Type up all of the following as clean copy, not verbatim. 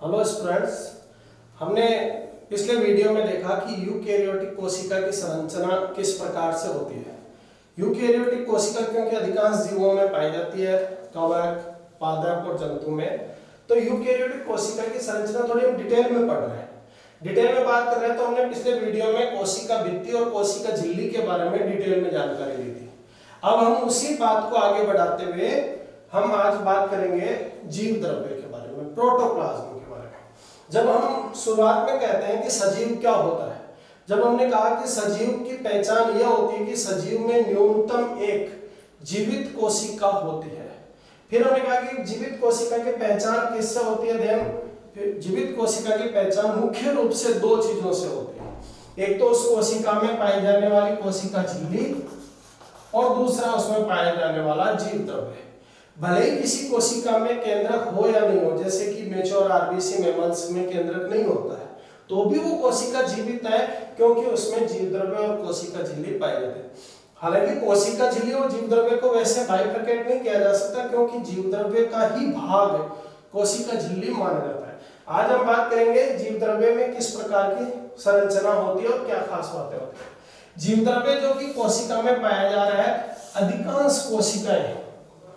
Hello students, हमने पिछले video में देखा कि यूकैरियोटिक कोशिका की संरचना किस प्रकार से होती है। यूकैरियोटिक कोशिका क्योंकि अधिकांश जीवों में पाई जाती है, कवक, पादप और जंतु में, तो यूकैरियोटिक कोशिका की संरचना थोड़ी हम डिटेल में पढ़ रहे हैं। डिटेल में बात कर रहे हैं तो हमने पिछले वीडियो में कोशिका भित्ति और कोशिका झिल्ली के बारे में डिटेल में जानकारी ली थी। अब हम उसी बात को आगे बढ़ाते हुए हम आज बात करेंगे जीव द्रव्य के बारे में, प्रोटोप्लाज्म के बारे में। जब हम शुरुआत में कहते हैं कि सजीव क्या होता है, जब हमने कहा कि सजीव की पहचान यह होती है कि सजीव में न्यूनतम एक जीवित कोशिका होती है। फिर हमने कहा कि जीवित कोशिका की पहचान किससे होती है, फिर जीवित कोशिका की पहचान मुख्य रूप से दो चीजों से होती है। एक तो उस कोशिका में पाई जाने वाली कोशिका झिल्ली और दूसरा उसमें पाया जाने वाला जीव द्रव्य। भले ही किसी कोशिका में केंद्रक हो या नहीं हो, जैसे कि मैच्योर आरबीसी मैमल्स में केंद्रक नहीं होता है, तो भी वो कोशिका जीवित है क्योंकि उसमें जीव द्रव्य और कोशिका झिल्ली पाई जाती है। हालांकि कोशिका झिल्ली और जीव द्रव्य को वैसे बाइफरकेट नहीं किया जा सकता क्योंकि जीव द्रव्य का ही भाग कोशिका झिल्ली माना जाता है। आज हम बात करेंगे जीव द्रव्य में किस प्रकार की संरचना होती है और क्या खास बातें होती है। जीव द्रव्य जो कि कोशिका में पाया जा रहा है, अधिकांश कोशिकाएं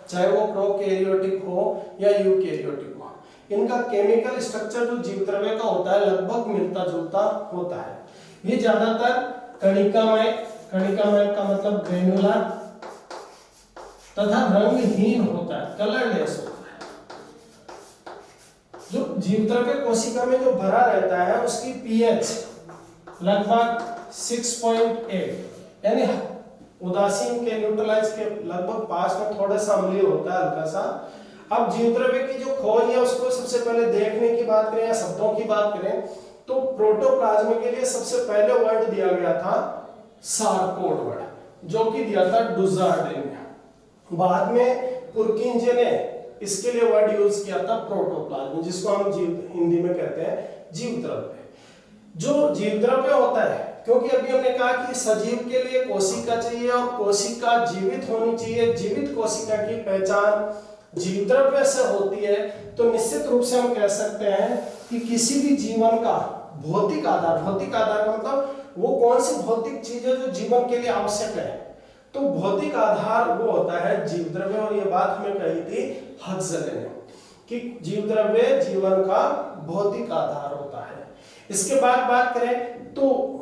चाहे वो प्रोकैरियोटिक हो या यूकैरियोटिक हो, इनका केमिकल स्ट्रक्चर जो जीव द्रव्य का होता है लगभग मिलता जुलता होता है। ये ज्यादातर कणिकामय का मतलब ग्रेनुलर तथा रंगहीन होता है, कलरलेस होता है। जो जीव द्रव्य कोशिका में जो भरा रहता है उसकी पीएच लगभग 6.8 यानी उदासीन के न्यूट्रलाइज के लगभग पास में थोड़ा सा अम्लीय होता है, हल्का सा। अब जीव द्रव्य की जो खोज है उसको सबसे पहले देखने की बात करें या शब्दों की बात करें तो प्रोटोप्लाज्म के लिए सबसे पहले वर्ड दिया गया था सारकोड वर्ड, जो कि दिया था डुजार्डिन ने। बाद में पुरकिंजे ने इसके लिए वर्ड यूज किया था प्रोटोप्लाज्म, जिसको हम हिंदी में कहते हैं जीव द्रव्य। जो जीव द्रव्य होता है, क्योंकि अभी हमने कहा कि सजीव के लिए कोशिका चाहिए और कोशिका जीवित होनी चाहिए, जीवित कोशिका की पहचान जीव द्रव्य से होती है, तो निश्चित रूप से हम कह सकते हैं कि किसी भी जीवन का भौतिक आधार का मतलब वो कौन सी भौतिक चीज है जो जीवन के लिए आवश्यक है, तो भौतिक आधार वो होता है जीव द्रव्य। और ये बात हमें कही थी हक्सले ने कि जीव द्रव्य जीवन का भौतिक आधार होता है। इसके बाद बात करें तो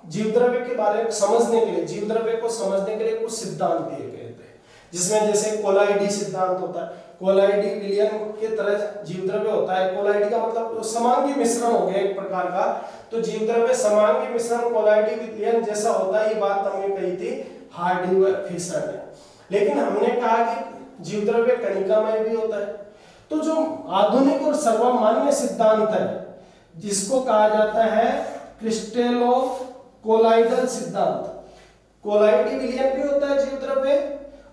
जीव द्रव्य के बारे में समझने के लिए, जीव द्रव्य को समझने के लिए कुछ सिद्धांत दिए गए थे, जिसमें जैसे कोलाइडी सिद्धांत होता है। कोलाइडी विलियन के तरह जीव द्रव्य होता है। कोलाइडी का मतलब समांगी मिश्रण हो गया एक प्रकार का, तो जीव द्रव्य समांगी मिश्रण कोलाइडी विलियन जैसा होता है। ये बात हमने कही थी हार्डी व फिशर ने। लेकिन हमने कहा कि जीव द्रव्य कणिकामय भी होता है। तो जो आधुनिक और सर्वमान्य सिद्धांत है जिसको कहा जाता है क्रिस्टेलो कोलाइडल सिद्धांत, कोलाइडी विलियन भी होता है जीव द्रव्य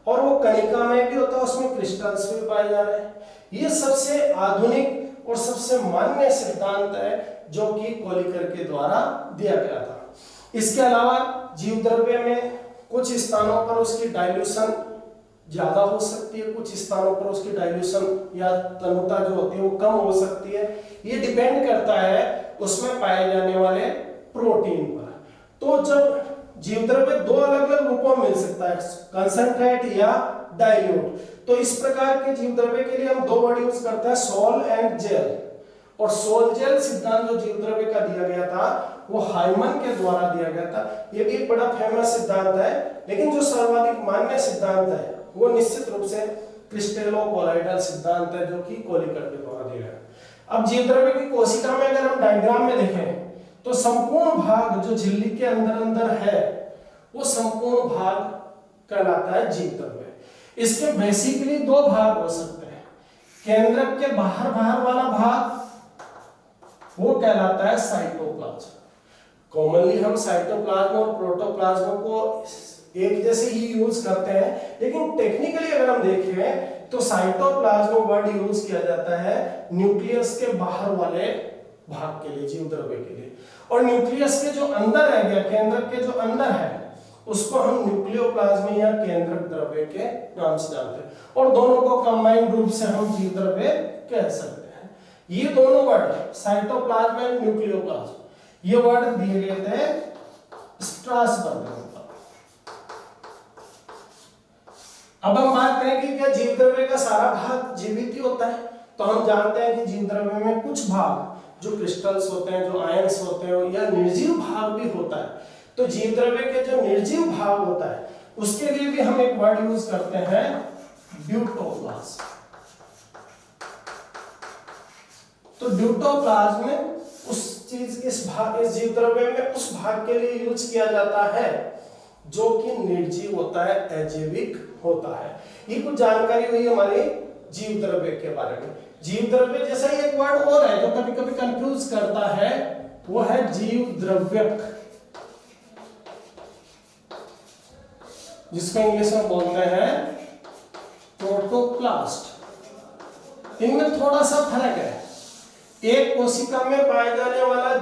और वो कणिका में भी होता है, उसमें क्रिस्टल्स भी पाए जा रहे हैं। ये सबसे आधुनिक और सबसे मान्य सिद्धांत है जो कि कोलिकर के द्वारा दिया गया था। इसके अलावा जीव द्रव्य में कुछ स्थानों पर उसकी डाइल्यूशन ज्यादा हो सकती है, कुछ स्थानों पर उसकी डाइल्यूशन या तनुता जो होती है वो कम हो सकती है। ये डिपेंड करता है उसमें पाए जाने वाले प्रोटीन पर। तो जब जीव द्रव्य दो अलग अलग रूपों में मिल सकता है, कंसंट्रेट या डाइल्यूट, तो इस प्रकार के जीव द्रव्य के लिए हम दो वर्ड यूज करते हैं, सोल एंड जेल। और सोल जेल सिद्धांत जो जीव द्रव्य का दिया गया था वो हाइमन के द्वारा दिया गया था। ये भी एक बड़ा फेमस सिद्धांत है, लेकिन जो सर्वाधिक मान्य सिद्धांत है वो निश्चित रूप से क्रिस्टेलो कोलाइडल सिद्धांत है जो कि कोलिकर के द्वारा दिया गया। अब जीव द्रव्य की कोशिका में अगर हम डायग्राम में देखें तो संपूर्ण भाग जो झिल्ली के अंदर है वो संपूर्ण भाग कहलाता है जीव द्रव्य। इसके बेसिकली दो भाग हो सकते हैं। केंद्रक के बाहर वाला भाग वो कहलाता है साइटोप्लाज्म। कॉमनली हम साइटोप्लाज्म और प्रोटोप्लाज्म को एक जैसे ही यूज करते हैं, लेकिन टेक्निकली अगर हम देखें तो साइटोप्लाज्म वर्ड यूज किया जाता है न्यूक्लियस के बाहर वाले भाग के लिए, जीव द्रव्य के लिए। और न्यूक्लियस के जो अंदर रह गया, केंद्रक के जो अंदर है, उसको हम न्यूक्लियोप्लाज्म या केंद्रक द्रव्य के नाम से जानते हैं। और दोनों को कंबाइंड रूप से हम जीव द्रव्य कह सकते हैं। ये दोनों वर्ड साइटोप्लाज्म एंड न्यूक्लियोप्लाज्म ये वर्ड दिए गए थे स्ट्रासबर्ग में। अब हम बात करें कि क्या जीव द्रव्य का सारा भाग जीवित ही होता है, तो हम जानते हैं कि जीव द्रव्य में कुछ भाग जो क्रिस्टल्स होते हैं, जो आयंस होते हैं या निर्जीव भाग भी होता है। तो जीव द्रव्य के जो निर्जीव भाग होता है उसके लिए भी हम एक वर्ड यूज करते हैं ड्यूटोप्लाज्म। तो ड्यूटोप्लाज्म में उस चीज इस जीव द्रव्य में उस भाग के लिए यूज किया जाता है जो कि निर्जीव होता है, अजैविक होता है। ये कुछ जानकारी हुई हमारी जीव द्रव्य के बारे में। जीव द्रव्य जैसा ही एक वर्ड और है जो कभी कभी कंफ्यूज करता है, वो है जीव द्रव्यक, जिसको इंग्लिश में बोलते हैं प्रोटोप्लास्ट। इनमें थोड़ा सा फर्क है। एक कोशिका में पाए जाने वाला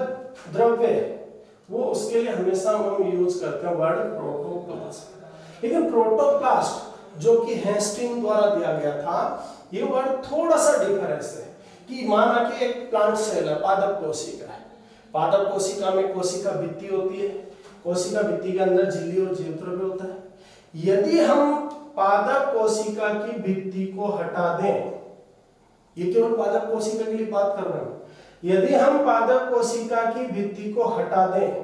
द्रव्य वो उसके लिए हमेशा हम यूज करते हैं वर्ड प्रोटोप्लास्ट। लेकिन प्रोटोप्लास्ट जो कि हेस्टिंग द्वारा दिया गया था, ये वर्ड थोड़ा सा डिफरेंस है कि माना कि एक प्लांट सेल है, पादप कोशिका है। पादप कोशिका में कोशिका भित्ति होती है, कोशिका भित्ति के अंदर झिल्ली और जीव द्रव्य होता है। यदि हम पादप कोशिका की भित्ति को हटा दें, ये केवल पादप कोशिका के लिए बात कर रहे हैं, यदि हम पादप कोशिका की भित्ति को हटा दें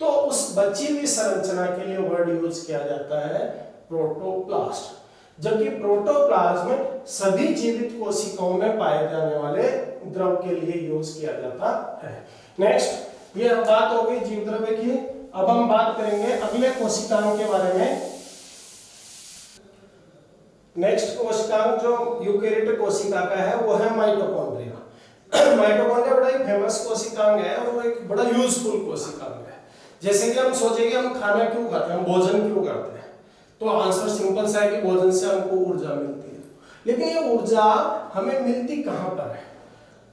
तो उस बची हुई संरचना के लिए वर्ड यूज किया जाता है प्रोटोप्लास्ट। जबकि प्रोटोप्लाज्म सभी जीवित कोशिकाओं में पाए जाने वाले द्रव के लिए यूज किया जाता है। नेक्स्ट, ये बात हो गई जीव द्रव्य की। अब हम बात करेंगे अगले कोशिकाओं के बारे में। नेक्स्ट कोशिकांग जो यूकेरियोटिक कोशिका का है वो है माइटोकॉन्ड्रिया। माइटोकॉन्ड्रिया बड़ा ही फेमस कोशिकांग है और वो एक बड़ा यूजफुल कोशिकांग है। जैसे कि हम सोचेंगे हम खाना क्यों खाते हैं, हम भोजन क्यों करते हैं, तो आंसर सिंपल सा है कि भोजन से हमको ऊर्जा मिलती है। लेकिन ये ऊर्जा हमें मिलती कहाँ पर है?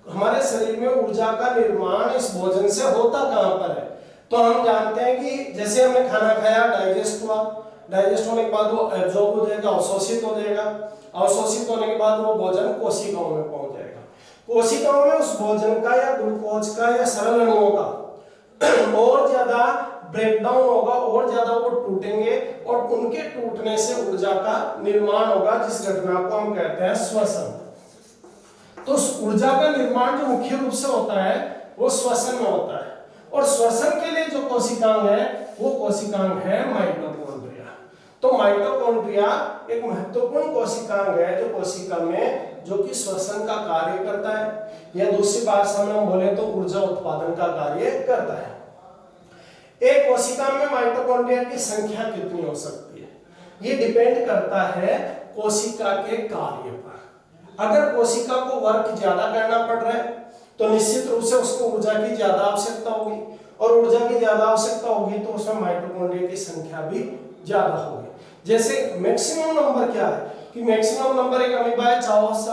हमारे शरीर में ऊर्जा का निर्माण इस भोजन से होता कहाँ पर है? तो हम जानते हैं कि जैसे हमने खाना खाया, डाइजेस्ट हुआ, डाइजेस्ट होने के बाद वो एब्जॉर्ब हो जाएगा, अवशोषित हो जाएगा, अवशोषित होने के बाद वो भोजन कोशिकाओं में पहुंच जाएगा। कोशिकाओं में उस भोजन का या ग्लूकोज का या सरल अणुओं का और ज्यादा ब्रेकडाउन होगा, और ज्यादा वो टूटेंगे और उनके टूटने से ऊर्जा का निर्माण होगा, जिस घटना को हम कहते हैं श्वसन। तो ऊर्जा का निर्माण जो मुख्य रूप से होता है वो श्वसन में होता है, और श्वसन के लिए जो कोशिकांग है वो कोशिकांग है माइटोकॉन्ड्रिया। तो माइटोकॉन्ड्रिया एक महत्वपूर्ण कोशिकांग है जो कोशिका में जो कि श्वसन का कार्य करता है, या दूसरी भाषा में हम बोले तो ऊर्जा उत्पादन का कार्य करता है। एक कोशिका में माइटोकॉन्ड्रिया की संख्या कितनी हो सकती है, ये डिपेंड करता है कोशिका के कार्य पर। अगर कोशिका को वर्क ज्यादा करना पड़ रहा है तो निश्चित रूप से उसको ऊर्जा की ज्यादा आवश्यकता होगी, और ऊर्जा की ज्यादा आवश्यकता होगी तो उसमें माइटोकॉन्ड्रिया की संख्या भी ज्यादा होगी। जैसे मैक्सिमम नंबर क्या है कि मैक्सिमम नंबर एक अमीबा है चाओस,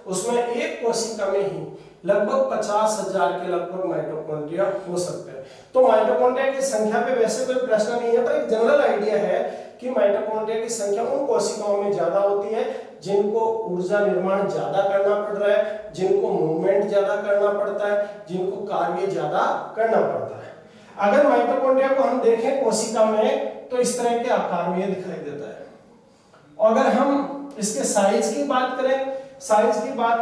उसमें एक कोशिका में ही लगभग 50,000 के लगभग माइटोकॉन्ड्रिया हो सकते हैं। तो माइटोकॉन्ड्रिया की संख्या पे वैसे कोई प्रश्न नहीं है, पर एक जनरल आइडिया है कि माइटोकॉन्ड्रिया की संख्या उन कोशिकाओं में ज्यादा होती है जिनको ऊर्जा निर्माण ज्यादा करना पड़ रहा है, जिनको मूवमेंट ज्यादा करना पड़ता है, जिनको कार्य ज्यादा करना पड़ता है। अगर माइटोकॉन्ड्रिया को हम देखें कोशिका में तो इस तरह के आकार में दिखाई देता है। और अगर हम इसके साइज की बात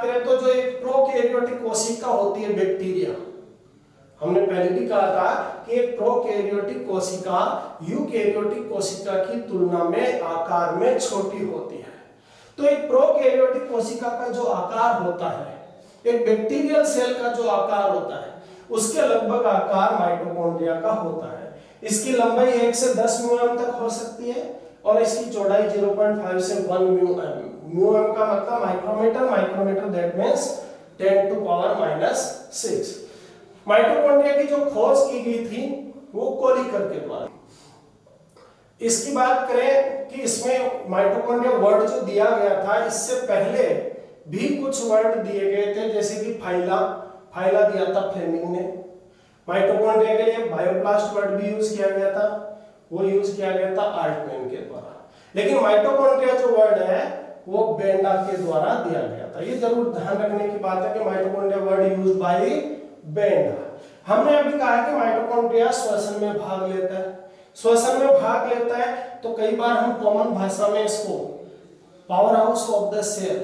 करें तो जो एक प्रोकैरियोटिक कोशिका होती है बैक्टीरिया, हमने पहले भी कहा था कि एक प्रोकैरियोटिक कोशिका यूकैरियोटिक कोशिका की तुलना में आकार में छोटी होती है। तो एक प्रोकैरियोटिक कोशिका का जो आकार होता है, एक बैक्टीरियल सेल का जो आकार होता है, उसके लगभग आकार माइटोकॉन्ड्रिया का होता है। इसकी लंबाई 1 से 10 म्यूएम तक हो सकती है और इसकी चौड़ाई 0.5 से 1 म्यूएम। म्यूएम का मतलब micrometer that means 10 to power -6। Mitochondria की जो खोज की गई थी वो कोलिकर के द्वारा। इसकी बात करें कि इसमें माइटोकॉन्ड्रिया वर्ड जो दिया गया था, इससे पहले भी कुछ वर्ड दिए गए थे, जैसे कि फाइला दिया था फ्लेमिंग ने। माइटोकॉन्ड्रिया के लिए बायोप्लास्ट वर्ड भी यूज किया गया था, वो यूज किया गया था आल्टमैन के द्वारा। लेकिन माइटोकॉन्ड्रिया जो वर्ड है वो बेंडा के द्वारा दिया गया था। ये जरूर ध्यान रखने की बात है कि mitochondria word used by Benda. हमने अभी कहा कि माइटोकॉन्ड्रिया श्वसन में भाग लेता है। श्वसन में भाग लेता है तो कई बार हम कॉमन भाषा में इसको powerhouse of the cell,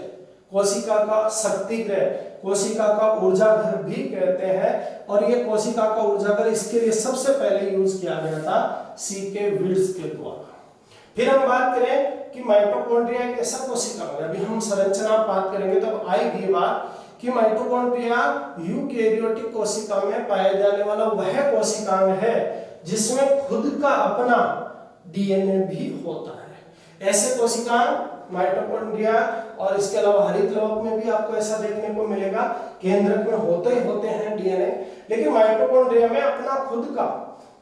कोशिका का शक्ति गृह, कोशिका का ऊर्जा घर भी कहते हैं। और ये कोशिका का ऊर्जा घर इसके लिए सबसे पहले यूज किया गया था C.K. विल्स के द्वारा। फिर हम बात करें कि माइटोकॉन्ड्रिया एक ऐसा कोशिका है, अभी हम संरचना बात करेंगे तब आएगी बात कि माइटोकॉन्ड्रिया यूकेरियोटिक कोशिका में पाया जाने वाला वह कोशिकांग है जिसमें खुद का अपना डीएनए भी होता है। ऐसे कोशिकांग माइटोकॉन्ड्रिया और इसके अलावा हरित लवक में भी आपको ऐसा देखने को मिलेगा, केंद्रक में होते ही होते हैं डीएनए, लेकिन माइटोकॉन्ड्रिया में अपना खुद का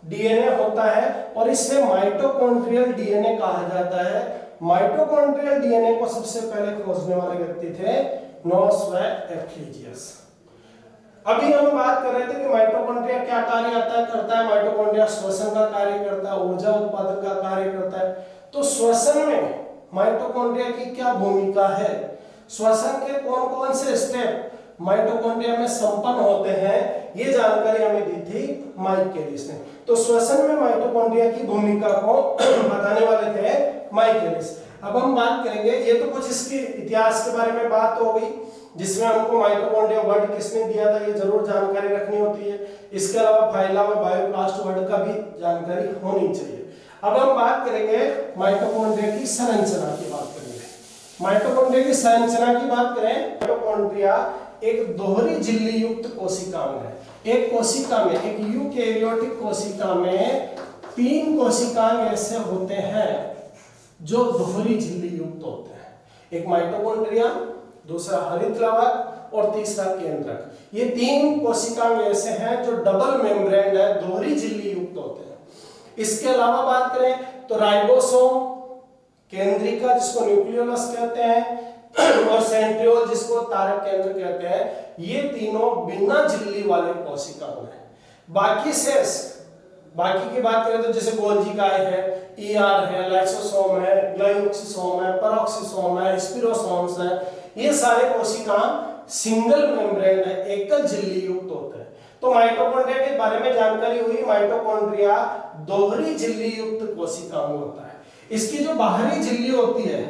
डीएनए होता है और इसे माइटोकॉन्ड्रियल डीएनए कहा जाता है। माइटोकॉन्ड्रियल डीएनए को सबसे पहले खोजने वाले व्यक्ति थे नॉस व एफ्लिजियस। अभी हम बात कर रहे थे कि माइटोकॉन्ड्रिया क्या कार्य करता है। माइटोकॉन्ड्रिया श्वसन का कार्य करता है, ऊर्जा उत्पादन का कार्य करता है। तो श्वसन में माइटोकॉन्ड्रिया की क्या भूमिका है, श्वसन के कौन कौन से स्टेप माइटोकॉन्ड्रिया में संपन्न होते हैं, ये जानकारी हमें दी थी माइकेलिस ने। तो श्वसन में माइटोकॉन्ड्रिया की भूमिका को बताने वाले थे माइकेलिस। अब हम बात करेंगे, ये तो कुछ इसके इतिहास के बारे में बात हो गई जिसमें हमको माइटोकॉन्ड्रिया वर्ड किसने दिया था ये जरूर जानकारी रखनी होती है। इसके अलावा फाइला व बायोप्लास्ट वर्ड का भी जानकारी होनी चाहिए। अब हम बात करेंगे माइटोकॉन्ड्रिया की संरचना की बात करेंगे। माइटोकॉन्ड्रिया की संरचना की बात करें, माइटोकॉन्ड्रिया एक दोहरी झिल्ली युक्त कोशिकांग है। एक कोशिका में, एक यूकेरियोटिक कोशिका में 3 कोशिकांग ऐसे होते हैं जो दोहरी झिल्ली युक्त होते हैं। एक माइटोकॉन्ड्रिया, दूसरा हरित लवक और तीसरा केंद्रक। ये 3 कोशिकांग ऐसे हैं जो डबल मेम्ब्रेन है, दोहरी झिल्ली युक्त होते हैं। इसके अलावा बात करें तो राइबोसोम, केंद्रिका जिसको न्यूक्लियोलस कहते हैं और सेंट्रियोल जिसको तारक केंद्र कहते हैं, ये तीनों बिना झिल्ली वाले कोशिकांग हैं। बाकी की बात करें तो जैसे गोल्जी है, ईआर है, लाइसोसोम है, ग्लाइकोक्सिसोम है, पेरोक्सिसोम है, स्पिरोसोम्स है, ये सारे कोशिकांग सिंगल मेम्ब्रेन है, एकल झिल्ली युक्त होते हैं। तो माइटोकॉन्ड्रिया के बारे में जानकारी हुई, माइटोकॉन्ड्रिया दोहरी झिल्ली युक्त कोशिकांग होता है। इसकी जो बाहरी झिल्ली होती है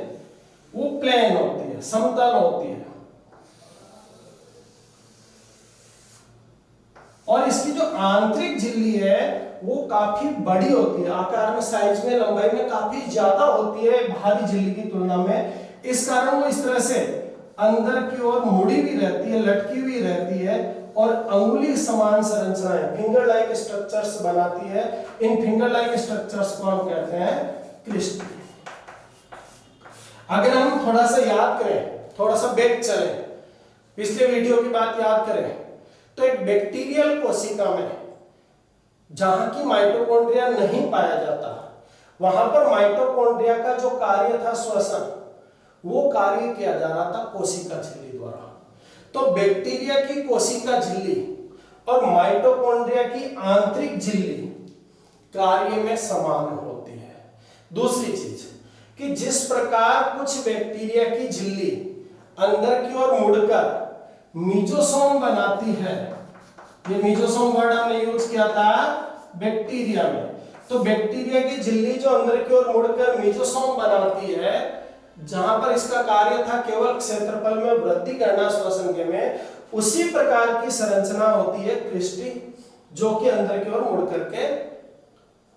वो प्लेन होती है, समतल होती है, और इसकी जो आंतरिक झिल्ली है वो काफी बड़ी होती है, आकार में, साइज में, लंबाई में काफी ज्यादा होती है बाहरी झिल्ली की तुलना में। इस कारण वो इस तरह से अंदर की ओर मुड़ी भी रहती है, लटकी हुई रहती है और अंगुली समान संरचनाएं, फिंगर लाइक स्ट्रक्चर्स बनाती है। इन फिंगर लाइक स्ट्रक्चर्स को हम कहते हैं क्रिस्टी। अगर हम थोड़ा सा याद करें, थोड़ा सा बैक चले, पिछले वीडियो की बात याद करें, तो एक बैक्टीरियल कोशिका में जहां की माइटोकॉन्ड्रिया नहीं पाया जाता, वहां पर माइटोकॉन्ड्रिया का जो कार्य था श्वसन, वो कार्य किया जा रहा था कोशिका झिल्ली द्वारा। तो बैक्टीरिया की कोशिका झिल्ली और माइटोकॉन्ड्रिया की आंतरिक झिल्ली कार्य में समान होती है। दूसरी चीज कि जिस प्रकार कुछ बैक्टीरिया की झिल्ली अंदर की ओर मुड़कर मीजोसोम बनाती है, ये मीजोसोम वर्ड हमने यूज किया था बैक्टीरिया में। तो बैक्टीरिया की झिल्ली जो अंदर की ओर मुड़कर मीजोसोम बनाती है, जहां पर इसका कार्य था केवल क्षेत्रफल में वृद्धि करना श्वसन के में, उसी प्रकार की संरचना होती है क्रिस्टी, जो कि अंदर की ओर मुड़ करके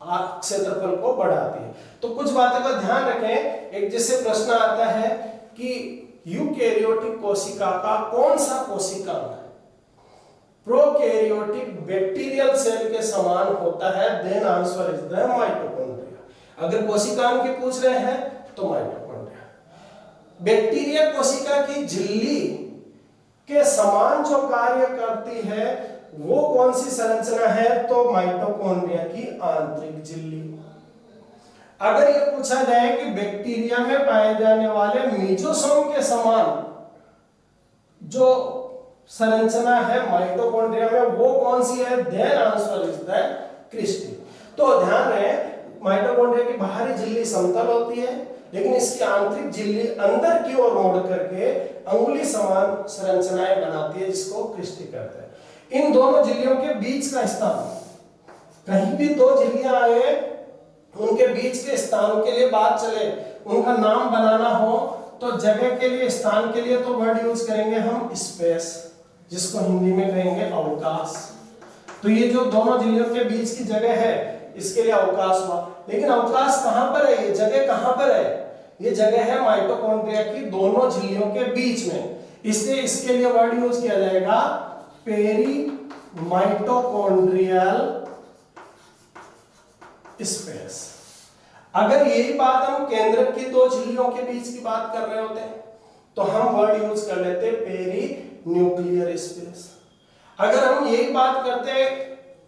क्षेत्रफल को बढ़ाती है। तो कुछ बातों का ध्यान रखें। एक जैसे प्रश्न आता है कि यूकेरियोटिक कोशिका का कौन सा कोशिकांग प्रोकैरियोटिक बैक्टीरियल सेल के समान होता है, then answer is the mitochondria. अगर कोशिकांग की पूछ रहे हैं तो माइटोकॉन्ड्रिया। बैक्टीरिया कोशिका की झिल्ली के समान जो कार्य करती है वो कौन सी संरचना है, तो माइटोकॉन्ड्रिया की आंतरिक झिल्ली। अगर ये पूछा जाए कि बैक्टीरिया में पाए जाने वाले मीजोसोम के समान जो संरचना है माइटोकॉन्ड्रिया में वो कौन सी है, then answer is the cristae. तो ध्यान रहे, माइटोकॉन्ड्रिया की बाहरी झिल्ली समतल होती है, लेकिन इसकी आंतरिक झिल्ली अंदर की ओर मोड़ करके अंगुली समान संरचनाएं बनाती है, जिसको क्रिस्टी कहते हैं। इन दोनों झिल्लियों के बीच का स्थान, कहीं भी दो झिल्लियां आए उनके बीच के स्थान के लिए बात चले, उनका नाम बनाना हो तो जगह के लिए, स्थान के लिए तो वर्ड यूज करेंगे हम स्पेस, जिसको हिंदी में कहेंगे अवकाश। तो ये जो दोनों झिल्लियों के बीच की जगह है इसके लिए अवकाश हुआ। लेकिन अवकाश कहां पर है, ये जगह कहां पर है? ये जगह है माइटोकॉन्ड्रिया की दोनों झिल्लियों के बीच में, इसलिए इसके लिए वर्ड यूज किया जाएगा पेरी माइटोकॉन्ड्रियल स्पेस। अगर यही बात हम केंद्रक की दो झिल्लियों के बीच की बात कर रहे होते तो हम वर्ड यूज कर लेते पेरी न्यूक्लियर स्पेस। अगर हम यही बात करते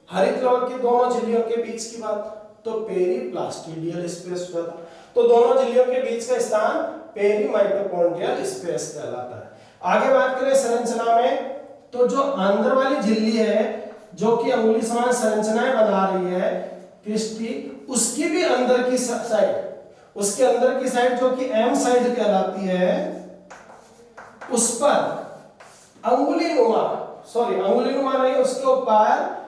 हरित लवण की दोनों झिल्लियों के बीच की बात तो पेरी प्लास्टिडियल स्पेस होता। तो दोनों झिल्लियों के बीच का स्थान पेरी माइटोकॉन्ड्रियल स्पेस कहलाता है। आगे बात करें संरचना में, तो जो अंदर वाली झिल्ली है जो कि अंगुली समान संरचनाएं बना रही है क्रिस्टी, उसकी भी अंदर की साइड, उसके अंदर की साइड जो कि एम साइड कहलाती है, उस पर अंगुली नुमा नहीं, उसके ऊपर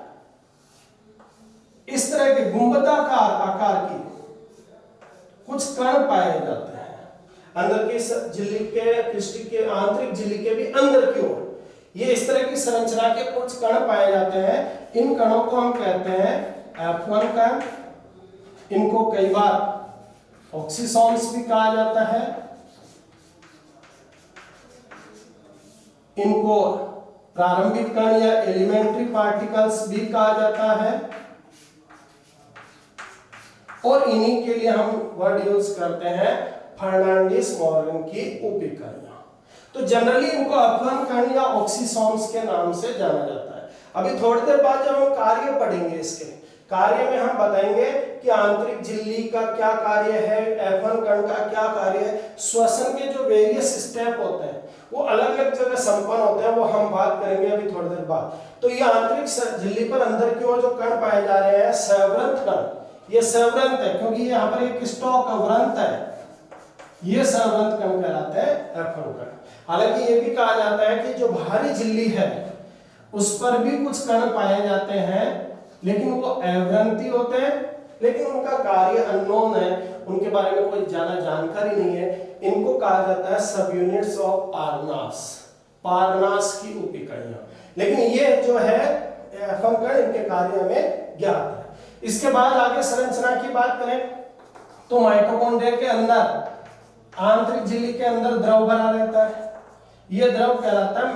इस तरह के गुंबदाकार आकार की कुछ कण पाए जाते हैं अंदर की झिल्ली के, क्रिस्टी के आंतरिक झिल्ली के भी अंदर की ओर ये इस तरह की संरचना के कुछ कण पाए जाते हैं। इन कणों को हम कहते हैं F1 कण। इनको कई बार ऑक्सीसोम्स भी कहा जाता है। इनको प्रारंभिक कण या एलिमेंट्री पार्टिकल्स भी कहा जाता है। और इन्हीं के लिए हम वर्ड यूज करते हैं फर्नांडिस मॉर्गन की उप इकाइयां। तो जनरली इनको F1 कण या ऑक्सीसोम्स के नाम से जाना जाता है। अभी थोड़ी देर बाद जब हम कार्य पढ़ेंगे, इसके कार्य में हम बताएंगे कि आंतरिक झिल्ली का क्या कार्य है, F1 कण का क्या कार्य है। श्वसन के जो वेरियस स्टेप होते हैं वो अलग अलग जगह संपन्न होते हैं, वो हम बात करेंगे अभी थोड़ी देर बाद। तो ये आंतरिक झिल्ली पर अंदर की ओर जो कण पाए जा रहे हैं सवृंत कण, ये सवृंत है क्योंकि यहाँ पर एक स्टॉक अवृंत है, ये सवृंत कण कहलाते हैं F1 कण। हालांकि ये भी कहा जाता है कि जो बाहरी झिल्ली है उस पर भी कुछ कण पाए जाते हैं, लेकिन वो अवृंती होते हैं, लेकिन उनका कार्य अननोन है, उनके बारे में कोई ज्यादा जानकारी नहीं है। इनको कहा जाता है सब यूनिट्स ऑफ पारनास की उप इकाइयां। लेकिन ये जो है F1 कण, इनके कार्य हमें ज्ञात है। इसके बाद आगे संरचना की बात करें तो माइटोकॉन्ड्रिया के अंदर, आंतरिक झिल्ली के अंदर द्रव भरा रहता है। यह द्रव कहलाता है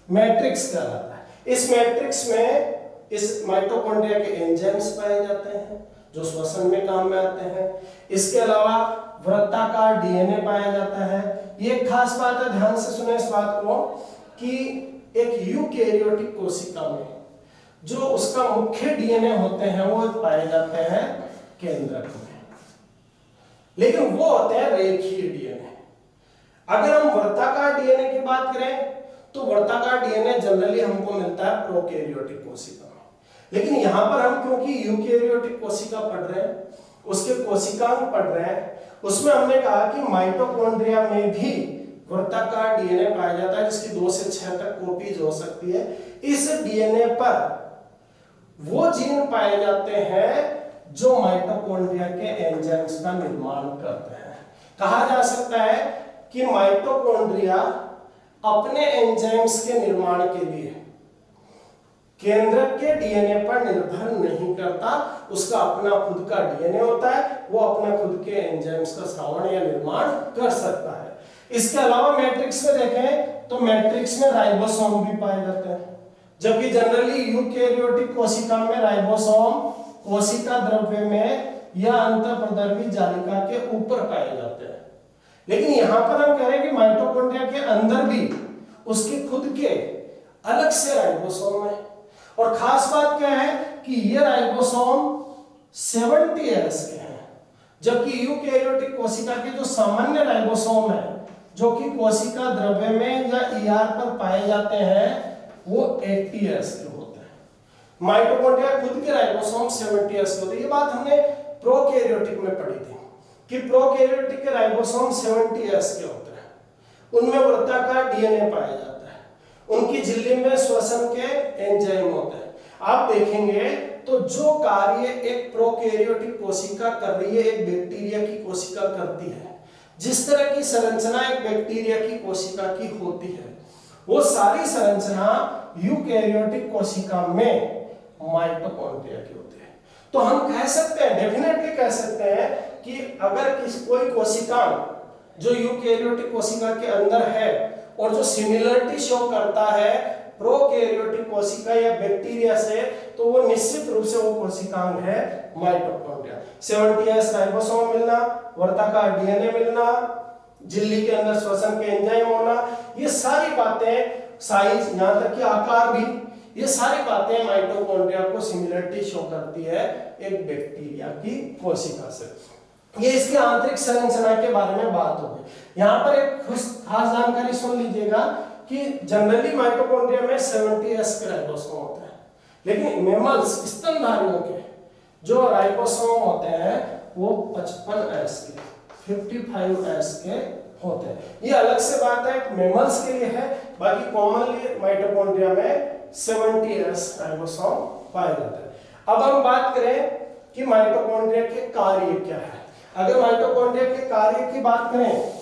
मैट्रिक्स कहलाता है। इस मैट्रिक्स में इस माइटोकॉन्ड्रिया के एंजाइम्स पाए जाते हैं जो श्वसन में काम में आते हैं। इसके अलावा वृत्ताकार डीएनए पाया जाता है। ये एक खास बात है, ध्यान से सुने इस बात को, कि एक यूकेरियोटिक कोशिका में जो उसका मुख्य डीएनए होते हैं वो पाए जाते हैं केंद्रक में, लेकिन वो होते हैं रेखीय डीएनए। अगर हम वृत्ताकार डीएनए की बात करें तो वृत्ताकार डीएनए जनरली हमको मिलता है प्रोकैरियोटिक कोशिका में, लेकिन यहां पर हम क्योंकि यूकेरियोटिक कोशिका पढ़ रहे हैं, उसके कोशिकांग पढ़ रहे हैं, उसमें हमने कहा कि माइटोकॉन्ड्रिया में भी वृत्ताकार डीएनए पाया जाता है जिसकी 2 से 6 तक कॉपीज हो सकती है। इस डीएनए पर वो जीन पाए जाते हैं जो माइटोकॉन्ड्रिया के एंजाइम्स का निर्माण करते हैं। कहा जा सकता है कि माइटोकॉन्ड्रिया अपने एंजाइम्स के निर्माण के लिए केंद्रक के डीएनए पर निर्भर नहीं करता, उसका अपना खुद का डीएनए होता है, वो अपने खुद के एंजाइम्स का श्रावण या निर्माण कर सकता है। इसके अलावा मैट्रिक्स में देखें तो मैट्रिक्स में राइबोसोम भी पाए जाते हैं, जबकि जनरली यूकेरियोटिक कोशिका में राइबोसोम कोशिका द्रव्य में या अंतःप्रदर्भी जालिका के ऊपर पाए जाते हैं। लेकिन यहां पर हम कह रहे हैं कि माइटोकॉन्ड्रिया के अंदर भी उसके खुद के अलग से राइबोसोम है। और खास बात क्या है कि ये राइबोसोम 70 एस के हैं, जबकि यूकेरियोटिक कोशिका के जो सामान्य राइबोसोम है जो कि कोशिका द्रव्य में या ईआर पर पाए जाते हैं वो 80 एस के होते हैं। माइटोकॉन्ड्रिया खुद के राइबोसोम 70s के होते हैं। ये बात हमने प्रोकैरियोटिक में पढ़ी थी कि प्रोकैरियोटिक के राइबोसोम 70s के होते हैं। उनमें वृत्ताकार डीएनए पाया जाता है, उनकी झिल्ली में श्वसन के एंजाइम होते हैं। आप देखेंगे तो जो कार्य एक प्रोकैरियोटिक कोशिका कर रही है एक बैक्टीरिया की कोशिका करती है, जिस तरह की संरचना एक बैक्टीरिया की कोशिका की होती है, वो सारी संरचना यूकैरियोटिक कोशिका में माइटोकॉन्ड्रिया की होती है। तो हम कह सकते हैं, डेफिनेटली कह सकते हैं कि अगर कोई कोशिका जो यूकैरियोटिक कोशिका के अंदर है और जो सिमिलरिटी शो करता है प्रोकैरियोटिक कोशिका या बैक्टीरिया से, तो वो निश्चित रूप से वो कोशिकांग है माइटोकॉन्ड्रिया। 70s राइबोसोम मिलना, वर्ताकार डीएनए मिलना, झिल्ली के अंदर श्वसन के एंजाइम होना, ये सारी बातें, साइज, यहां तक कि आकार भी, ये सारी बातें माइटोकॉन्ड्रिया को सिमिलरिटी शो करती है एक बैक्टीरिया की कोशिका से। ये इसकी आंतरिक संरचना के बारे में बात हो गई। यहाँ पर एक खास जानकारी सुन लीजिएगा कि जनरली माइटोकॉन्ड्रिया में 70s के राइबोसोम होते हैं, लेकिन मैमल्स, स्तनधारियों के जो राइबोसोम होते हैं वो 55s के, 55s के होते हैं। ये अलग से बात है, मैमल्स के लिए है, बाकी कॉमनली माइटोकॉन्ड्रिया में 70s राइबोसोम पाए जाते हैं। अब हम बात करें कि माइटोकॉन्ड्रिया के कार्य क्या है। अगर माइटोकॉन्ड्रिया के कार्य की बात करें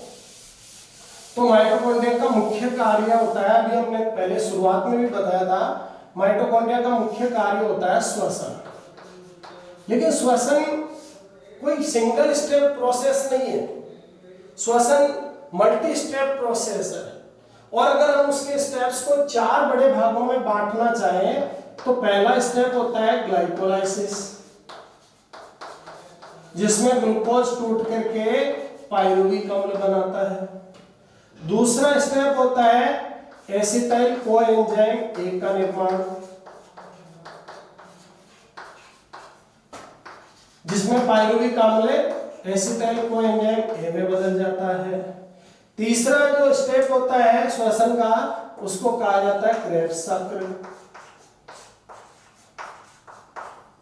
तो माइटोकॉन्ड्रिया का मुख्य कार्य होता है, अभी हमने पहले शुरुआत में भी बताया था, माइटोकॉन्ड्रिया का मुख्य कार्य होता है श्वसन। लेकिन श्वसन कोई सिंगल स्टेप प्रोसेस नहीं है, श्वसन मल्टी स्टेप प्रोसेस है। और अगर हम उसके स्टेप्स को 4 बड़े भागों में बांटना चाहें तो पहला स्टेप होता है ग्लाइकोलाइसिस, जिसमें ग्लूकोज टूट करके पायरुविक अम्ल बनाता है। दूसरा स्टेप होता है एसिटाइल कोएंजाइम ए का निर्माण, जिसमें पायरुविक अम्ल एसिटाइल कोएंजाइम ए में बदल जाता है। तीसरा जो स्टेप होता है श्वसन का, उसको कहा जाता है क्रेब्स चक्र।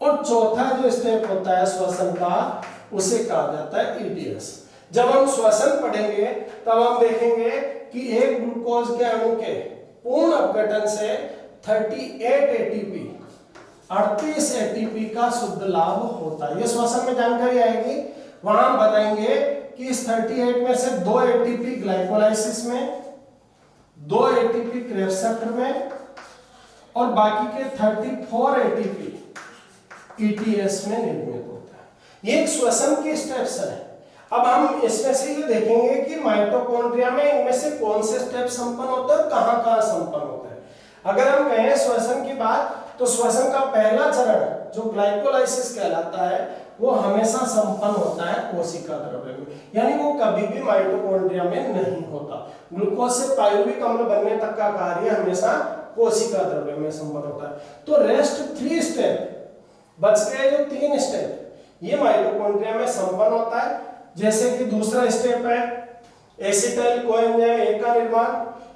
और चौथा जो स्टेप होता है श्वसन का, उसे कहा जाता है ईटीएस। जब हम श्वसन पढ़ेंगे तब हम देखेंगे कि एक ग्लूकोज के अणु के पूर्ण अपघटन से 38 एटीपी, 38 एटीपी का शुद्ध लाभ होता है। ये श्वसन में जानकारी आएगी, वहां हम बताएंगे कि इस 38 में से 2 एटीपी ग्लाइकोलाइसिस में, 2 एटीपी क्रेब्स चक्र में, और बाकी के 34 एटीपी ईटीएस में निर्मित होता है। ये एक श्वसन की स्टेप्स है। अब हम इसमें से ये देखेंगे कि माइटोकॉन्ड्रिया में इनमें से कौन से स्टेप संपन्न होते हैं और कहां-कहां संपन्न होते हैं। अगर हम कहें श्वसन की बात, तो श्वसन का पहला चरण जो ग्लाइकोलाइसिस कहलाता है वो हमेशा संपन्न होता है कोशिका द्रव्य में, यानी वो कभी भी माइटोकॉन्ड्रिया में नहीं होता। ग्लूकोज से पायरुविक अम्ल बनने तक का कार्य हमेशा कोशिका द्रव्य में संपन्न होता है। तो रेस्ट 3 स्टेप बच गए, जो 3 स्टेप ये माइटोकॉन्ड्रिया में संपन्न होता है। जैसे कि दूसरा स्टेप है एसिटाइल कोएंजाइम ए का निर्माण,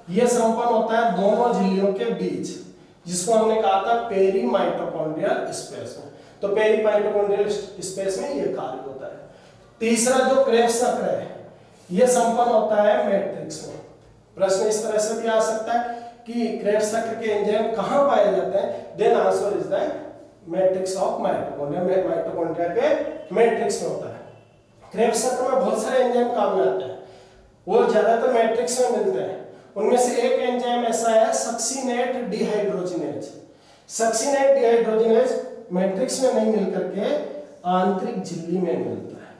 यह संपन्न होता है दोनों झिल्लियों के बीच, जिसको हमने कहा था पेरी माइटोकॉन्ड्रियल स्पेस में। तो पेरी माइटोकॉन्ड्रियल स्पेस में यह कार्य होता है। तीसरा जो क्रेब्स चक्र है, यह संपन्न होता है मैट्रिक्स में। प्रश्न इस तरह से भी आ सकता है कि क्रेब्स चक्र के एंजाइम कहां पाए जाते हैं, then answer is the matrix of mitochondria. Mitochondria के मैट्रिक्स में होता है। क्रेब्स चक्र में बहुत सारे एंजाइम काम में आते हैं, वो ज्यादातर मैट्रिक्स में मिलते हैं। उनमें से एक एंजाइम ऐसा है succinate dehydrogenase. Succinate dehydrogenase matrix में नहीं मिल करके आंतरिक झिल्ली में मिलता है।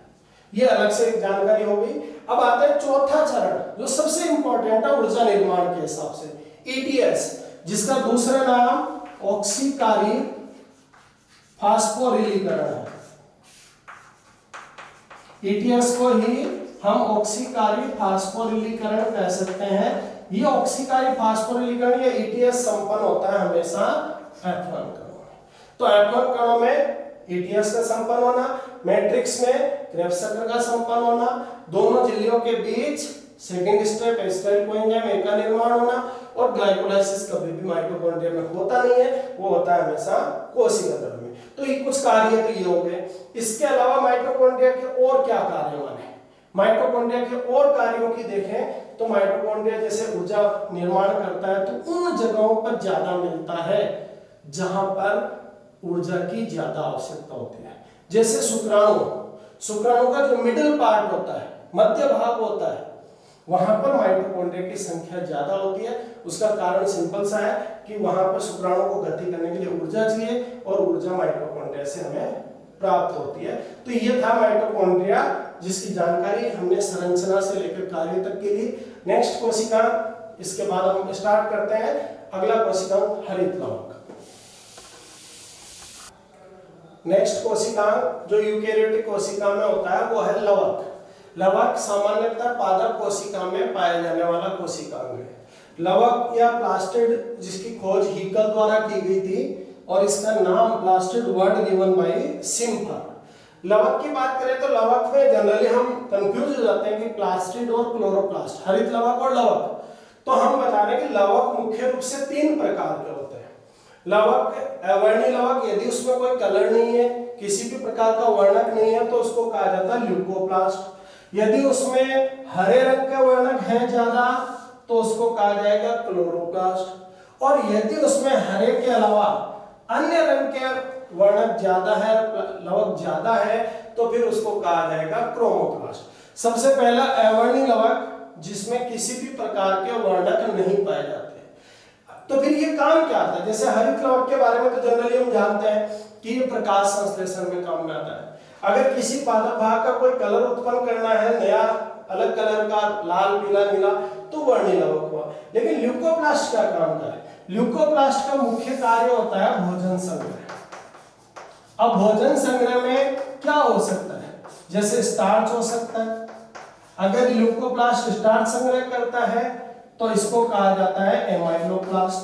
ये अलग से एक जानकारी हो गई। अब आता है चौथा चरण, जो सबसे इंपॉर्टेंट है ऊर्जा निर्माण के हिसाब से, ईटीएस, जिसका दूसरा नाम ऑक्सीकारी फास्फोरिलीकरण है। ईटीएस को ही हम ऑक्सीकारी फास्फोरिलीकरण कह सकते हैं। ये ऑक्सीकारी फास्फोरिलीकरण या ईटीएस संपन्न होता है हमेशा F1 कणों में। तो F1 कणों में ईटीएस का संपन्न होना, मैट्रिक्स में क्रेब्स चक्र का संपन्न होना, दोनों झिल्लियों के बीच second step acetyl coenzyme A का निर्माण होना, और ग्लाइकोलाइसिस कभी भी माइटोकॉन्ड्रिया में होता नहीं है, वो होता है हमेशा कोशिका तल में। तो ये कुछ कार्य तो ये हो गए। इसके अलावा माइटोकॉन्ड्रिया के और क्या कार्य माने, माइटोकॉन्ड्रिया के और कार्यों की देखें तो माइटोकॉन्ड्रिया जैसे ऊर्जा निर्माण करता है तो उन जगहों पर ज्यादा मिलता है जहां पर ऊर्जा की ज्यादा आवश्यकता होती है। जैसे शुक्राणु का जो मिडिल पार्ट होता है, मध्य भाग होता है, वहां पर माइटोकॉन्ड्रिया की संख्या ज्यादा होती है। उसका कारण सिंपल सा है कि वहां पर शुक्राणु को गति करने के लिए ऊर्जा चाहिए और ऊर्जा माइटोकॉन्ड्रिया से हमें प्राप्त होती है। तो ये था माइटोकॉन्ड्रिया, जिसकी जानकारी हमने संरचना से लेकर कार्य तक के लिए। नेक्स्ट कोशिका, इसके बाद हम स्टार्ट करते हैं अगला कोशिका हरित लवक। नेक्स्ट कोशिका जो यूकेरियोटिक कोशिका में होता है वो है लवक। लवक सामान्यतः पादप कोशिका में पाया जाने वाला कोशिकांग है। लवक या प्लास्टिड जिसकी खोज हीकल द्वारा की गई थी और इसका नाम plastid word given by Schimper. लवक की बात करें तो लवक में जनरली हम कंफ्यूज हो जाते हैं कि प्लास्टिड और क्लोरोप्लास्ट, हरित लवक और लवक। तो हम बता रहे हैं कि लवक मुख्य रूप से 3 प्रकार के होते हैं। लवक अवर्णी लवक, यदि उसमें कोई कलर नहीं है, किसी भी प्रकार का वर्णक नहीं है तो उसको कहा जाता है ल्यूकोप्लास्ट। यदि उसमें हरे रंग का वर्णक है ज्यादा तो उसको कहा जाएगा क्लोरोप्लास्ट। और यदि उसमें हरे के अलावा अन्य रंग के वर्णक ज्यादा है, लवक ज्यादा है, तो फिर उसको कहा जाएगा क्रोमोप्लास्ट। सबसे पहला अवर्णी लवक जिसमें किसी भी प्रकार के वर्णक नहीं पाए जाते। तो फिर ये काम क्या आता है? जैसे हरित लवक के बारे में तो जनरली हम जानते हैं कि ये प्रकाश संश्लेषण में काम में आता है। अगर किसी पादप भाग का कोई कलर उत्पन्न करना है, नया अलग कलर का, लाल, पीला, नीला, तो वर्णी लवक हुआ। लेकिन ल्यूकोप्लास्ट क्या काम करता है? ल्यूकोप्लास्ट का मुख्य कार्य होता है भोजन संग्रह। अब भोजन संग्रह में क्या हो सकता है? जैसे स्टार्च हो सकता है। अगर ल्यूकोप्लास्ट स्टार्च संग्रह करता है तो इसको कहा जाता है एमाइलोप्लास्ट।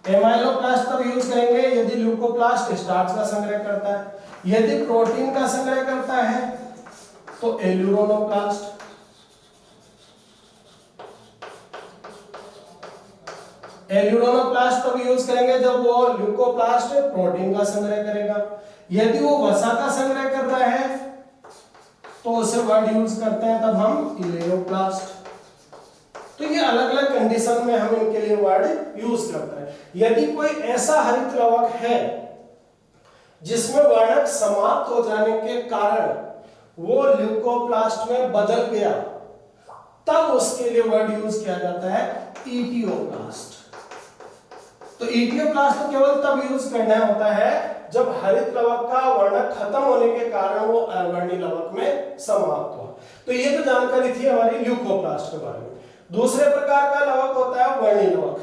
एमाइलोप्लास्ट तब यूज करेंगे यदि ल्यूकोप्लास्ट स्टार्च का संग्रह करता है। यदि प्रोटीन का संग्रह करता है तो एल्यूरोनोप्लास्ट। एल्यूरोनोप्लास्ट तब यूज करेंगे जब वो ल्यूकोप्लास्ट प्रोटीन का संग्रह करेगा। यदि वो वसा का संग्रह कर रहा है तो उसे वर्ड यूज करते हैं तब हम इलेरोप्लास्ट। तो ये अलग अलग कंडीशन में हम इनके लिए वर्ड यूज करते हैं। यदि कोई ऐसा हरित लवक है जिसमें वर्णक समाप्त हो जाने के कारण वो ल्यूकोप्लास्ट में बदल गया, तब उसके लिए वर्ड यूज किया जाता है इटियोप्लास्ट। तो इटियोप्लास्ट तो केवल तब यूज करना होता है जब हरित लवक का वर्णक खत्म होने के कारण वो अवर्णी लवक में समाप्त हुआ। तो ये तो जानकारी थी हमारी ल्यूकोप्लास्ट के बारे में। दूसरे प्रकार का लवक होता है वर्णी लवक।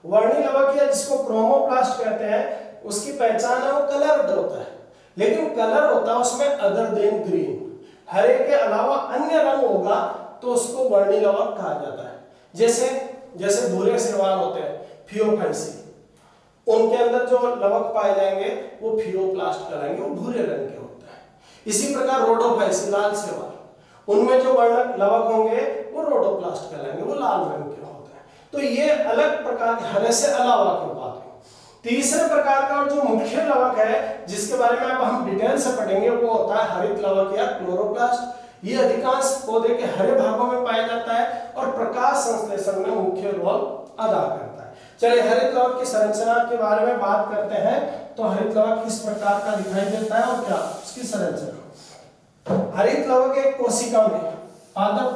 वर्णी लवक या जिसको क्रोमोप्लास्ट कहते हैं, उसकी पहचान है वो कलर्ड होता है, लेकिन कलर होता है उसमें अदर देन ग्रीन। हरे के अलावा अन्य रंग होगा तो उसको वर्णी लवक कहा जाता है। जैसे भूरे शैवाल होते हैं, फियोफाइसी, उनके अंदर जो लवक पाए जाएंगे वो फियोप्लास्ट कहलाएंगे, वो भूरे रंग के होते हैं। इसी प्रकार रोडोफाइसी, लाल शैवाल, उनमें जो वर्णक लवक होंगे वो रोडोप्लास्ट कहलाएंगे, वो लाल रंग के होते हैं। तो ये अलग प्रकार के हरे से अलावा की बात है। तीसरे प्रकार का और जो मुख्य लवक है जिसके बारे में अब हम डिटेल से पढ़ेंगे वो होता है हरित लवक या क्लोरोप्लास्ट। ये अधिकांश पौधे के हरे भागों में पाया जाता है और प्रकाश संश्लेषण में मुख्य रोल अदा करता है। चलिए हरित लवक की संरचना के बारे में बात करते हैं। तो हरित लवक किस प्रकार का दिखाई देता है और क्या उसकी संरचना। हरित लवक एक कोशिका में, पादप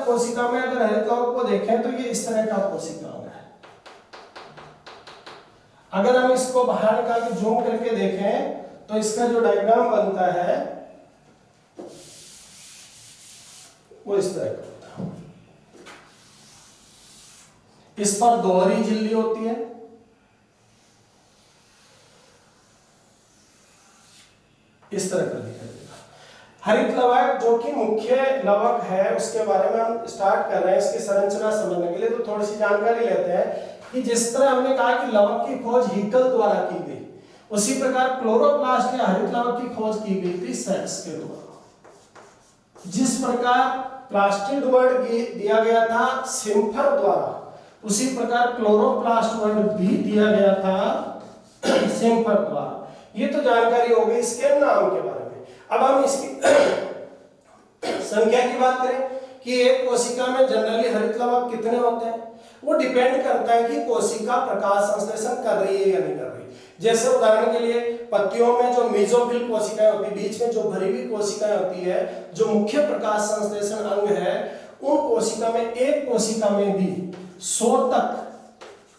कोशिका में अगर हरित लवक को देखें तो ये इस तरह का कोशिका है। अगर हम इसको बाहर निकाल के जूम करके देखें तो इसका जो डायग्राम बनता है वो इस तरह का होता है। इस पर दोहरी झिल्ली होती है, इस तरह का दिखाई देगा। हरित लवक जो कि मुख्य लवक है उसके बारे में हम स्टार्ट कर रहे हैं इसकी संरचना समझने के लिए। तो थोड़ी सी जानकारी लेते हैं कि जिस तरह हमने कहा कि लवक की खोज हीकल द्वारा की गई, उसी प्रकार क्लोरोप्लास्ट या हरित लवक की खोज की गई थी सेक्स के द्वारा। जिस प्रकार प्लास्टिड वर्ड दिया गया था सिम्फर द्वारा, उसी प्रकार क्लोरोप्लास्ट वर्ड भी दिया गया था सिम्फर द्वारा। ये तो जानकारी हो गई इसके नाम के बारे में। अब हम इसकी संख्या की बात करें कि एक कोशिका में जनरली हरित लवक कितने होते हैं, वो डिपेंड करता है कि कोशिका प्रकाश संश्लेषण कर रही है या नहीं कर रही। जैसे उदाहरण के लिए पत्तियों में जो मेसोफिल कोशिकाएं होती है, बीच में जो भरी हुई कोशिकाएं होती है, जो मुख्य प्रकाश संश्लेषण अंग है, उन कोशिका में एक कोशिका में भी 100 तक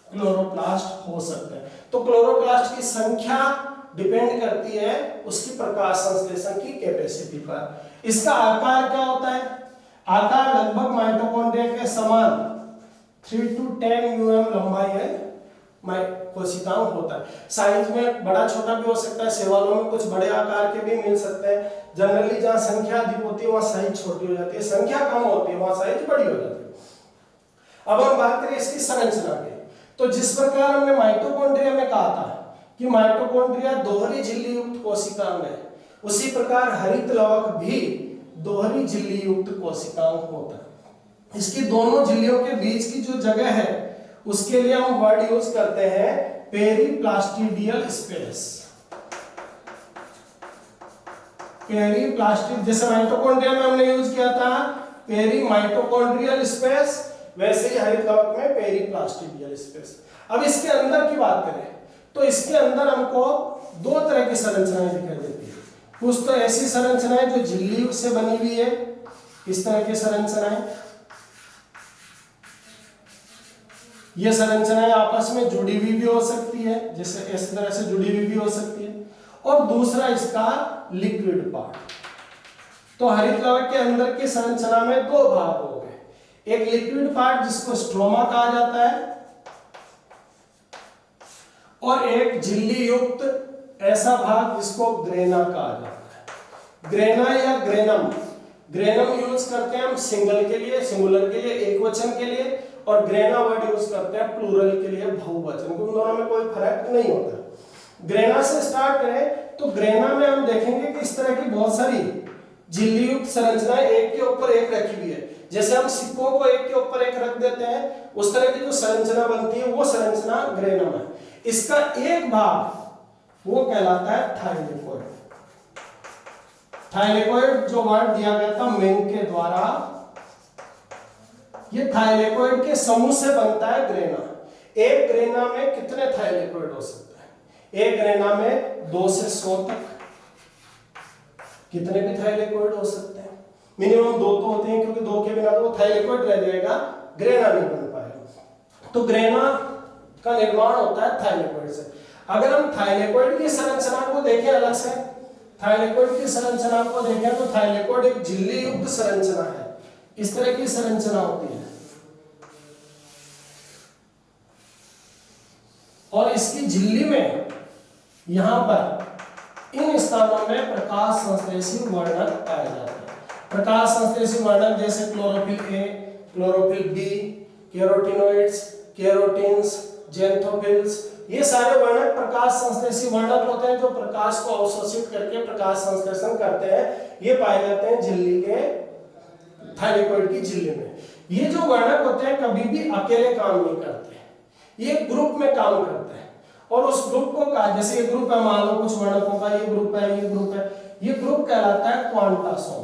क्लोरोप्लास्ट हो सकते हैं। तो क्लोरोप्लास्ट की संख्या डिपेंड करती है उसकी प्रकाश संश्लेषण की कैपेसिटी पर। इसका आकार क्या होता है? आकार लगभग माइटोकॉन्ड्रिया के समान 3 to 10 mm लंबाई है कोशिकाओं होता है। साइज में बड़ा छोटा भी हो सकता है, शैवालों में कुछ बड़े आकार के भी मिल सकते हैं। जनरली जहां संख्या अधिक होती है वहां साइज छोटी हो जाती है, संख्या कम होती है वहां साइज बड़ी हो जाती है। अब हम बात करें इसकी संरचना की, तो जिस प्रकार हमने माइटोकॉन्ड्रिया में कहा था कि माइटोकॉन्ड्रिया दोहरी झिल्ली युक्त कोशिकाओं है, उसी प्रकार हरित लवक भी दोहरी झिल्ली युक्त कोशिकाओं होता है। इसकी दोनों झिल्लियों के बीच की जो जगह है उसके लिए हम वर्ड यूज करते हैं पेरीप्लास्टिडियल स्पेस। पेरीप्लास्टिड, जैसे माइटोकॉन्ड्रिया में हमने यूज किया था पेरी माइटोकॉन्ड्रियल स्पेस, वैसे ही हरित लवक में पेरीप्लास्टिडियल स्पेस। अब इसके अंदर की बात करें तो इसके अंदर हमको दो तरह की संरचनाएं दिखाई देती है। कुछ तो ऐसी संरचनाएं जो झिल्ली से बनी हुई है, इस तरह की संरचनाएं, ये संरचनाएं आपस में जुड़ी हुई भी हो सकती है, जैसे इस तरह से जुड़ी हुई भी हो सकती है। और दूसरा इसका लिक्विड पार्ट। तो हरित लवक के अंदर की संरचना में दो भाग हो गए, एक लिक्विड पार्ट जिसको स्ट्रोमा कहा जाता है, और एक झिल्ली युक्त ऐसा भाग जिसको ग्रेना कहा जाता है। ग्रेना या ग्रेनम, ग्रेनम यूज करते हैं हम सिंगल के लिए, सिंगुलर के लिए, एक वचन के लिए, और ग्रेना वर्ड यूज करते हैं प्लूरल के लिए, बहुवचन। उन दोनों में कोई फर्क नहीं होता। ग्रेना से स्टार्ट करें तो ग्रेना में हम देखेंगे कि इस तरह की बहुत सारी झिल्ली युक्त संरचनाएं एक के ऊपर एक रखी हुई है। जैसे हम सिक्कों को एक के ऊपर एक रख देते हैं, उस तरह की जो संरचना बनती है वो संरचना ग्रेनम है। इसका एक भाग वो कहलाता है थाइलेकोइड। थाइलेकोइड जो वर्ड दिया गया था मेंग के द्वारा, ये थाइलेकोइड के समूह से बनता है ग्रेना। एक ग्रेना में कितने थाइलेकोइड हो सकते हैं? एक ग्रेना में 2 से 100 तक कितने भी थाइलेकोइड हो सकते हैं। मिनिमम 2 तो होते हैं, क्योंकि 2 के बिना तो वो थाइलेकोइड रह जाएगा, ग्रेना नहीं बन पाएगा। तो ग्रेना का निर्माण होता है थाइलेकोइड से। अगर हम थाइलेकोइड की संरचना को देखें अलग से, थाइलेकोइड की संरचना को देखें तो थाइलेकोइड एक झिल्ली युक्त संरचना है। इस तरह की संरचना होती है, और इसकी झिल्ली में यहां पर इन स्थानों में प्रकाश संश्लेषी वर्णक पाए जाते हैं। प्रकाश संश्लेषी वर्णक जैसे chlorophyll A, chlorophyll B, carotenoids, carotenes, xanthophylls, ये सारे वर्णक प्रकाश संश्लेषी वर्णक होते हैं जो प्रकाश को अवशोषित करके प्रकाश संश्लेषण करते हैं। ये पाए जाते हैं झिल्ली के, थाइलेकोइड की झिल्ली में। ये जो वर्णक होते हैं कभी भी अकेले काम नहीं करते, ये ग्रुप में काम करते हैं। और उस ग्रुप को कहा, जैसे ये ग्रुप है, मान लो कुछ वर्णकों का, ये ग्रुप है, ये ग्रुप है, ये ग्रुप कहलाता है क्वांटासोम।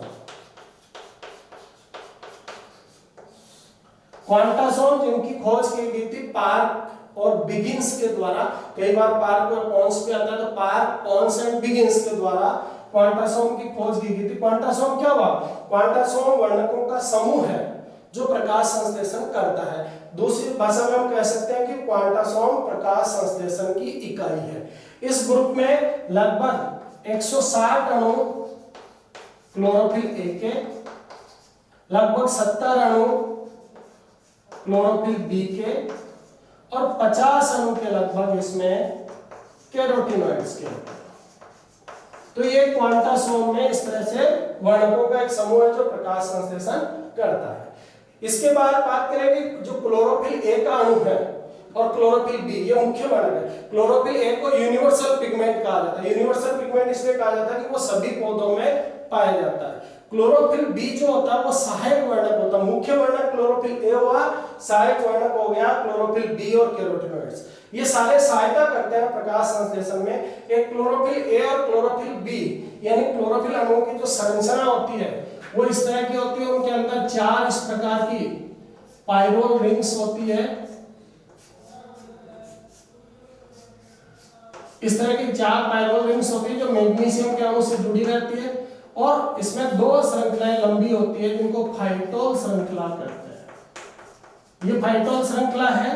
क्वांटासोम जिनकी खोज की गई थी पार्क और बिगिंस के द्वारा, कई बार पार्क और पॉन्स पे आता है, तो पार्क, पॉन्स एंड बिगिंस के द्वारा क्वांटासोम की खोज की गई थी। क्वांटासोम क्या हुआ? क्वांटासोम वर्णकों का समूह है जो प्रकाश संश्लेषण करता है। दूसरी भाषा में हम कह सकते हैं कि क्वांटासोम प्रकाश संश्लेषण की इकाई है। इस ग्रुप में लगभग 160 अणु क्लोरोफिल ए के, लगभग 70 अणु क्लोरोफिल बी के, और 50 अणु के लगभग इसमें कैरोटिनॉइड्स के। तो ये क्वांटासोम में इस तरह से वर्णकों का एक समूह है जो प्रकाश संश्लेषण करता है। इसके बाद बात करें कि जो क्लोरोफिल ए का अणु है और क्लोरोफिल बी, ये मुख्य वर्णक है। क्लोरोफिल ए को यूनिवर्सल पिगमेंट कहा जाता है। यूनिवर्सल पिगमेंट इसलिए कहा जाता है कि वो सभी पौधों में पाया जाता है। क्लोरोफिल बी जो होता है वो सहायक वर्णक होता है। मुख्य वर्णक क्लोरोफिल ए हुआ, सहायक वर्णक हो गया क्लोरोफिल बी और कैरोटीनॉइड्स। ये सारे सहायता करते हैं प्रकाश संश्लेषण में। एक क्लोरोफिल ए और क्लोरोफिल बी यानी क्लोरोफिल अणुओं की जो संरचना होती है वो इस तरह की होती है। उनके अंदर 4 इस प्रकार की पायरोल रिंग्स होती है। इस तरह की 4 पायरोल रिंग्स होती है जो मैग्नीशियम के अणु से जुड़ी रहती है, और इसमें 2 श्रृंखलाएं लंबी होती है जिनको फाइटोल श्रृंखला कहते हैं। ये फाइटोल श्रृंखला है,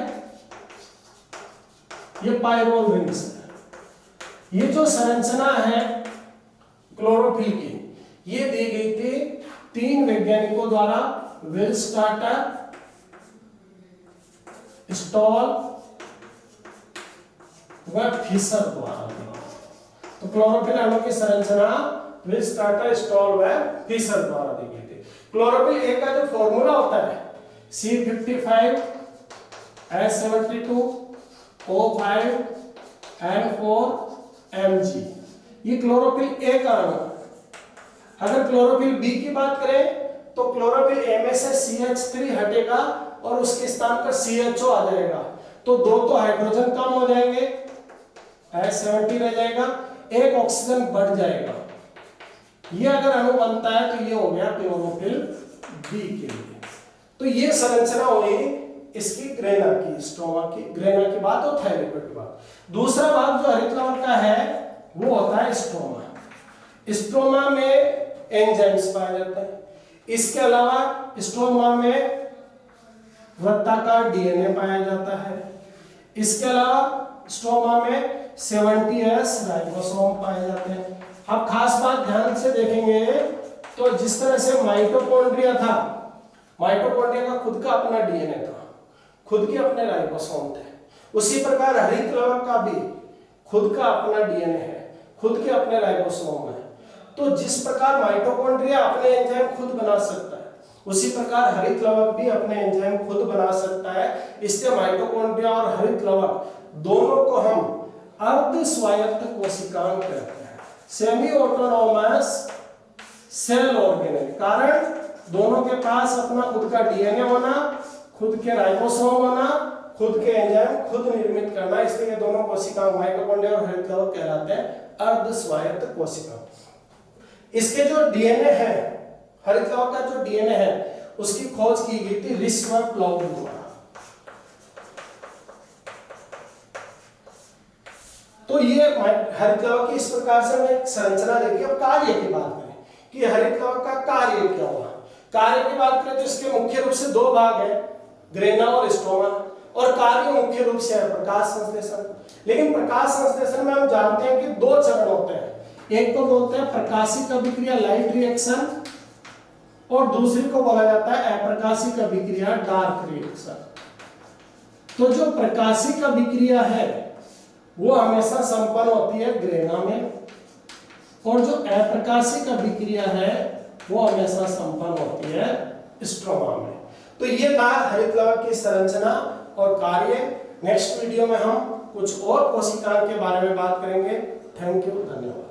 ये पायरोल रिंग्स है। ये जो संरचना है क्लोरोफिल की, ये दी गई थी 3 वैज्ञानिकों द्वारा, विल्स्टाटर, स्टॉल व फिशर द्वारा। तो क्लोरोफिल अणु की संरचना विल्स्टाटर, स्टॉल व फिशर द्वारा दी गई थी। क्लोरोफिल ए का जो फॉर्मूला होता है C55 S72 O5 N4 Mg, ये क्लोरोफिल ए का अणु। अगर क्लोरोफिल बी की बात करें तो क्लोरोफिल ए में से CH3 हटेगा और उसके स्थान पर CHO आ जाएगा, तो 2 तो हाइड्रोजन कम हो जाएंगे, S70 रह जाएगा, 1 ऑक्सीजन बढ़ जाएगा। ये अगर अणु बनता है तो ये हो गया क्लोरोफिल बी के लिए। तो ये संरचना हुई इसकी ग्रेना की, स्ट्रोमा की। ग्रेना की बात और थायरोइड की बात। दूसरा भाग जो हरित लवण का है वो होता है स्ट्रोमा। स्ट्रोमा में एंजाइम्स पाए जाते हैं। इसके अलावा स्ट्रोमा में वृत्ताकार डीएनए पाया जाता है। इसके अलावा स्ट्रोमा में 70S राइबोसोम पाए जाते हैं। अब खास बात ध्यान से देखेंगे तो जिस तरह से माइटोकॉन्ड्रिया था, माइटोकॉन्ड्रिया का खुद का अपना डीएनए था, खुद के अपने राइबोसोम थे, उसी प्रकार हरित लवण का भी खुद का अपना डीएनए है, खुद के अपने राइबोसोम है। तो जिस प्रकार माइटोकॉन्ड्रिया अपने एंजाइम खुद बना सकता है, उसी प्रकार हरित लवण भी अपने एंजाइम खुद बना सकता है। इससे माइटोकॉन्ड्रिया और हरित लवण दोनों को हम अर्ध स्वायत्त कोशिकांग कहते हैं, सेमी ऑटोनोमस सेल ऑर्गेनेल। कारण दोनों के पास अपना खुद का डीएनए होना, खुद के राइबोसोम होना, खुद के एंजाइम खुद निर्मित करना, इसलिए दोनों कोशिकांग माइटोकॉन्ड्रिया और हरित लवण कहलाते हैं अर्ध स्वायत्त कोशिकांग। इसके जो डीएनए है, हरित लवण का जो डीएनए है उसकी खोज की गई थी रिस व प्लाउड द्वारा। तो ये हरित लवण की इस प्रकार से हमने संरचना देखी। अब कार्य की बात करें कि हरित लवण का कार्य क्या हुआ। कार्य की बात करें तो इसके मुख्य रूप से 2 भाग है, ग्रेना और स्ट्रोमा, और कार्य मुख्य रूप से है प्रकाश संश्लेषण। लेकिन प्रकाश संश्लेषण में हम जानते हैं कि 2 चरण होते हैं। एक को बोलते हैं प्रकाशिक अभिक्रिया लाइट रिएक्शन, और दूसरी को बोला जाता है अप्रकाशिक अभिक्रिया डार्क रिएक्शन। तो जो प्रकाशिक अभिक्रिया है वो हमेशा संपन्न होती है ग्रेना में, और जो अप्रकाशिक अभिक्रिया है वो हमेशा संपन्न होती है स्ट्रोमा में। तो ये था हरित लवण की संरचना और कार्य। नेक्स्ट वीडियो में हम कुछ और कोशिकाओं के बारे में बात करेंगे। थैंक यू, धन्यवाद।